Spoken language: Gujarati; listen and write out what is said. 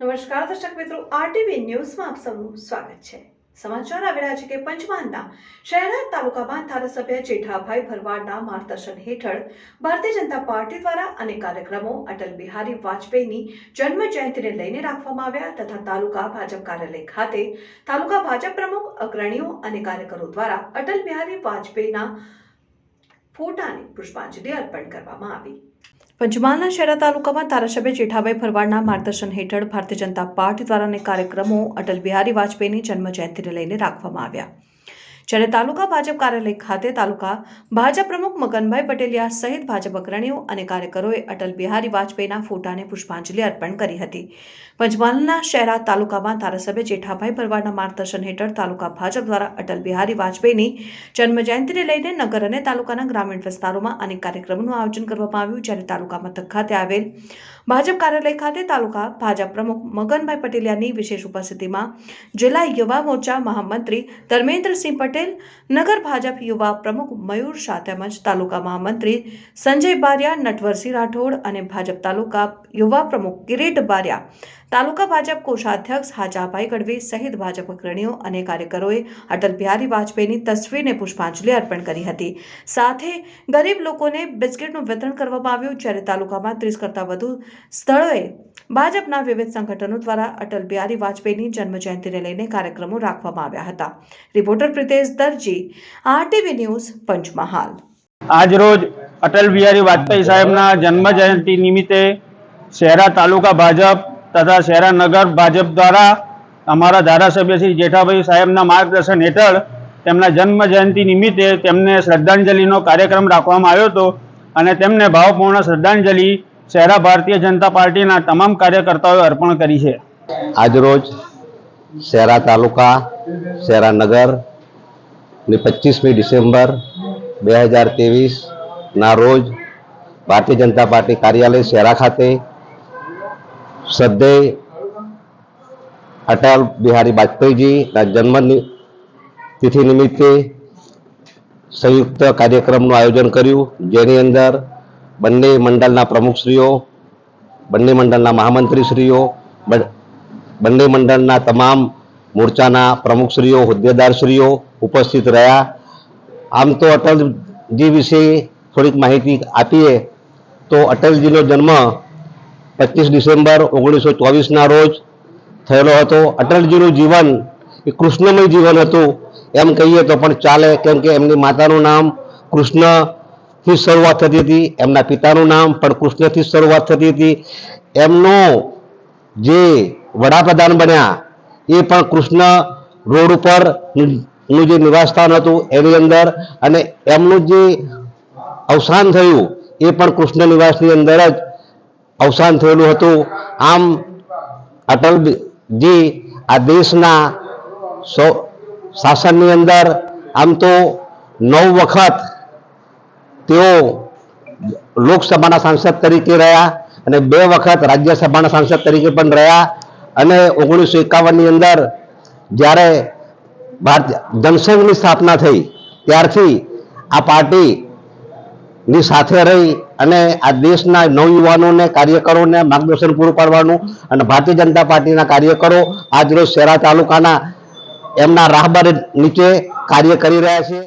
નમસ્કાર દર્શક મિત્રો, આરટીવી ન્યૂઝમાં આપ સૌનું સ્વાગત છે। સમાચાર આવી રહ્યા છે કે પંચમહાલના શહેરા તાલુકામાં ધારાસભ્ય જેઠાભાઈ ભરવાડના માર્ગદર્શન હેઠળ ભારતીય જનતા પાર્ટી દ્વારા અનેક કાર્યક્રમો અટલ બિહારી વાજપેયીની જન્મ જયંતિને લઈને રાખવામાં આવ્યા તથા તાલુકા ભાજપ કાર્યાલય ખાતે તાલુકા ભાજપ પ્રમુખ, અગ્રણીઓ અને કાર્યકરો દ્વારા અટલ બિહારી વાજપેયીના ફોટાને પુષ્પાંજલિ અર્પણ કરવામાં આવી। પંચમહાલના શહેરા તાલુકામાં ધારાસભ્ય જેઠાભાઈ ભરવાડના માર્ગદર્શન હેઠળ ભારતીય જનતા પાર્ટી દ્વારા અનેક કાર્યક્રમો અટલ બિહારી વાજપેયીની જન્મ જયંતિને લઈને રાખવામાં આવ્યા। જ્યારે તાલુકા ભાજપ કાર્યાલય ખાતે તાલુકા ભાજપ પ્રમુખ મગનભાઈ પટેલિયા સહિત ભાજપ અગ્રણીઓ અને કાર્યકરોએ અટલ બિહારી વાજપેયીના ફોટાને પુષ્પાંજલિ અર્પણ કરી હતી। પંચમહાલના શહેરા તાલુકામાં ધારાસભ્ય જેઠાભાઈ ભરવાડના માર્ગદર્શન હેઠળ તાલુકા ભાજપ દ્વારા અટલ બિહારી વાજપેયીની જન્મ જયંતિને લઈને નગર અને તાલુકાના ગ્રામીણ વિસ્તારોમાં અનેક કાર્યક્રમોનું આયોજન કરવામાં આવ્યું। જ્યારે તાલુકા મથક ખાતે આવેલ ભાજપ કાર્યાલય ખાતે તાલુકા ભાજપ પ્રમુખ મગનભાઈ પટેલિયાની વિશેષ ઉપસ્થિતિમાં જિલ્લા યુવા મોરચા મહામંત્રી ધર્મેન્દ્રસિંહ પટેલ, નગર ભાજપ યુવા પ્રમુખ મયુર શાહ તેમજ તાલુકા મહામંત્રી સંજય બારિયા, નટવરસિંહ રાઠોડ અને ભાજપ તાલુકા યુવા પ્રમુખ કિરીટ બારિયા, તાલુકા ભાજપ કોષાધ્યક્ષ હાજાભાઈ ગઢવી સહિત ભાજપ અગ્રણીઓ અને કાર્યકરોએ અટલ બિહારી વાજપેયીની તસવીરને પુષ્પાંજલિ અર્પણ કરી હતી। સાથે ગરીબ લોકોને બિસ્કિટનું વિતરણ કરવામાં આવ્યું। જ્યારે તાલુકામાં 30 કરતાં વધુ સ્થળોએ ભાજપના વિવિધ સંગઠનો દ્વારા અટલ બિહારી વાજપેયીની જન્મ જયંતિને લઈને કાર્યક્રમો રાખવામાં આવ્યા હતા। રિપોર્ટર પ્રિતેશ દરજી, આરટીવી ન્યૂઝ, પંચમહાલ। આજ રોજ અટલ બિહારી વાજપેયી સાહેબના જન્મ જયંતિ નિમિત્તે શહેરા તાલુકા ભાજપ તથા શહેરા નગર ભાજપ દ્વારા અમારા ધારાસભ્ય શ્રી જેઠાભાઈ સાહેબના માર્ગદર્શન હેઠળ તેમના જન્મ જયંતિ નિમિત્તે તેમને શ્રદ્ધાંજલિનો કાર્યક્રમ રાખવામાં આવ્યો હતો અને તેમને ભાવપૂર્ણ શ્રદ્ધાંજલિ શહેરા ભારતીય જનતા પાર્ટીના તમામ કાર્યકર્તાઓએ અર્પણ કરી છે। આજરોજ શહેરા તાલુકા શહેરા નગર ની 25મી ડિસેમ્બર 2023 ના રોજ ભારતીય જનતા પાર્ટી કાર્યાલય શહેરા ખાતે શ્રદ્ધેય અટલ બિહારી વાજપેયીજીના જન્મ તિથિ નિમિત્તે સંયુક્ત કાર્યક્રમનું આયોજન કર્યું, જેની અંદર બંને મંડળના પ્રમુખશ્રીઓ, બંને મંડળના મહામંત્રીશ્રીઓ, બંને મંડળના તમામ મોરચાના પ્રમુખશ્રીઓ, હોદ્દેદારશ્રીઓ ઉપસ્થિત રહ્યા। આમ તો અટલજી વિશે થોડીક માહિતી આપીએ તો અટલજીનો જન્મ 25 ડિસેમ્બર 1924ના રોજ થયેલો હતો। અટલજીનું જીવન એ કૃષ્ણમય જીવન હતું એમ કહીએ તો પણ ચાલે, કેમ કે એમની માતાનું નામ કૃષ્ણથી શરૂઆત થતી હતી, એમના પિતાનું નામ પણ કૃષ્ણથી શરૂઆત થતી હતી। એમનો જે વડાપ્રધાન બન્યા એ પણ કૃષ્ણ રોડ ઉપર નું જે નિવાસસ્થાન હતું એની અંદર, અને એમનું જે અવસાન થયું એ પણ કૃષ્ણ નિવાસની અંદર જ અવસાન થયેલું હતું। આમ અટલજી આ દેશના શાસનની અંદર આમ તો 9 વખત તેઓ લોકસભાના સાંસદ તરીકે રહ્યા અને 2 વખત રાજ્યસભાના સાંસદ તરીકે પણ રહ્યા। અને 1951ની અંદર જ્યારે જનસંઘની સ્થાપના થઈ ત્યારથી આ પાર્ટીની સાથે રહી અને આ દેશના નવયુવાનોને, કાર્યકરોને માર્ગદર્શન પૂરું પાડવાનું અને ભારતીય જનતા પાર્ટીના કાર્યકરો આજરોજ શહેરા તાલુકાના એમના રાહબર નીચે કાર્ય કરી રહ્યા છે।